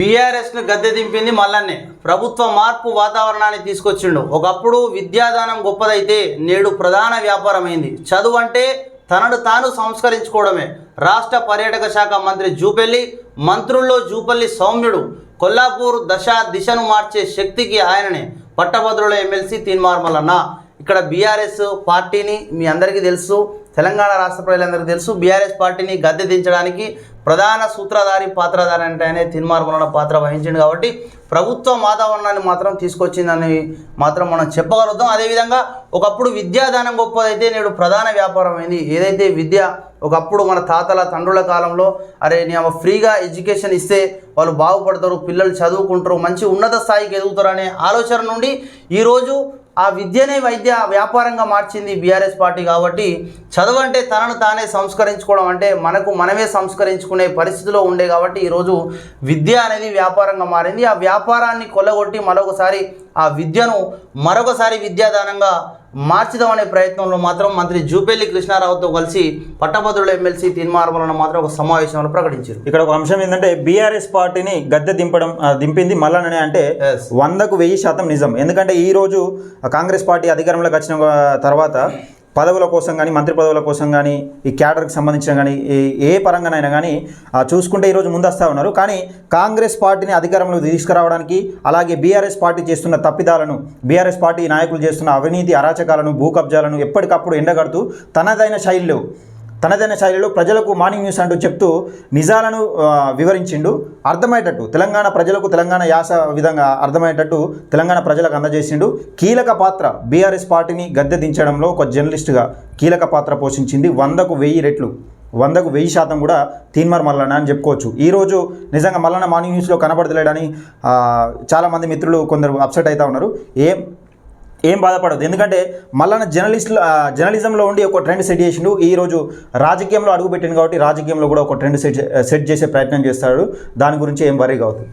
BRS ను గద్దె దింపింది మల్లన్నే. ప్రభుత్వ మార్పు వాతావరణాన్ని తీసుకొచ్చిండు. ఒకప్పుడు విద్యాదానం గొప్పదైతే నేడు ప్రధాన వ్యాపారమైంది. చదువు అంటే తనను తాను సంస్కరించుకోవడమే. రాష్ట్ర పర్యాటక శాఖ మంత్రి జూపల్లి, మంత్రుల్లో జూపల్లి సౌమ్యుడు. కొల్లాపూర్ దిశను మార్చే శక్తికి ఆయననే. పట్టభద్రుల ఎమ్మెల్సీ తీన్మార్ మల్లన్న. ఇక్కడ బీఆర్ఎస్ పార్టీని మీ అందరికీ తెలుసు, తెలంగాణ రాష్ట్ర ప్రజలందరికీ తెలుసు. బీఆర్ఎస్ పార్టీని గద్దె దించడానికి ప్రధాన సూత్రధారి పాత్రధారి అంటే ఆయన తీన్మార్ మల్లన్న పాత్ర వహించింది. కాబట్టి ప్రభుత్వ వాతావరణాన్ని మాత్రం తీసుకొచ్చిందని మాత్రం మనం చెప్పగలుగుతాం. అదేవిధంగా ఒకప్పుడు విద్యాదానం గొప్పదైతే నేడు ప్రధాన వ్యాపారం అయింది. ఏదైతే విద్య ఒకప్పుడు మన తాతల తండ్రుల కాలంలో అరే నేను ఫ్రీగా ఎడ్యుకేషన్ ఇస్తే వాళ్ళు బాగుపడతారు, పిల్లలు చదువుకుంటారు, మంచి ఉన్నత స్థాయికి ఎదుగుతారు అనే ఆలోచన నుండి ఈరోజు ఆ విద్యనే వైద్య వ్యాపారంగా మార్చింది బీఆర్ఎస్ పార్టీ. కాబట్టి చదువు అంటే తనను తానే సంస్కరించుకోవడం, అంటే మనకు మనమే సంస్కరించుకునే పరిస్థితిలో ఉండే. కాబట్టి ఈరోజు విద్య అనేది వ్యాపారంగా మారింది. ఆ వ్యాపారాన్ని కొల్లగొట్టి మరొకసారి విద్యాదానంగా మార్చుదామనే ప్రయత్నంలో మాత్రం మంత్రి జూపల్లి కృష్ణారావుతో కలిసి పట్టభద్రుల ఎమ్మెల్సీ తీన్మార్ మల్లన్న మాత్రం ఒక సమావేశంలో ప్రకటించారు. ఇక్కడ ఒక అంశం ఏంటంటే బీఆర్ఎస్ పార్టీని గద్దె దింపింది మల్లన్ననే అంటే 100% నిజం. ఎందుకంటే ఈరోజు కాంగ్రెస్ పార్టీ అధికారంలోకి వచ్చిన తర్వాత పదవుల కోసం కానీ, మంత్రి పదవుల కోసం కానీ, ఈ క్యాడర్కి సంబంధించిన కానీ ఏ పరంగానైనా కానీ చూసుకుంటే ఈరోజు ముందస్తూ ఉన్నారు. కానీ కాంగ్రెస్ పార్టీని అధికారంలోకి తీసుకురావడానికి, అలాగే బీఆర్ఎస్ పార్టీ చేస్తున్న తప్పిదాలను, బీఆర్ఎస్ పార్టీ నాయకులు చేస్తున్న అవినీతి అరాచకాలను, భూ కబ్జాలను ఎప్పటికప్పుడు ఎండగడుతూ తనదైన శైలిలో ప్రజలకు మార్నింగ్ న్యూస్ అంటూ చెప్తూ నిజాలను వివరించిండు. అర్థమయ్యేటట్టు తెలంగాణ ప్రజలకు, తెలంగాణ యాస విధంగా అర్థమయ్యేటట్టు తెలంగాణ ప్రజలకు అందజేసిండు. కీలక పాత్ర బీఆర్ఎస్ పార్టీని గద్దె దించడంలో ఒక జర్నలిస్టుగా కీలక పాత్ర పోషించింది. 100,000 రెట్లు, 100,000% కూడా తీన్మార్ మల్లన్న అని చెప్పుకోవచ్చు. ఈరోజు నిజంగా మల్లన్న మార్నింగ్ న్యూస్లో కనబడతలేడని చాలామంది మిత్రులు కొందరు అప్సెట్ అవుతూ ఉన్నారు. ఏం బాధపడదు, ఎందుకంటే మల్లన్న జర్నలిజంలో ఉండి ఒక ట్రెండ్ సెట్ చేసిండు. ఈరోజు రాజకీయంలో అడుగుపెట్టింది కాబట్టి రాజకీయంలో కూడా ఒక ట్రెండ్ సెట్ చేసే ప్రయత్నం చేస్తాడు. దాని గురించి ఏం వరీ కావద్దు.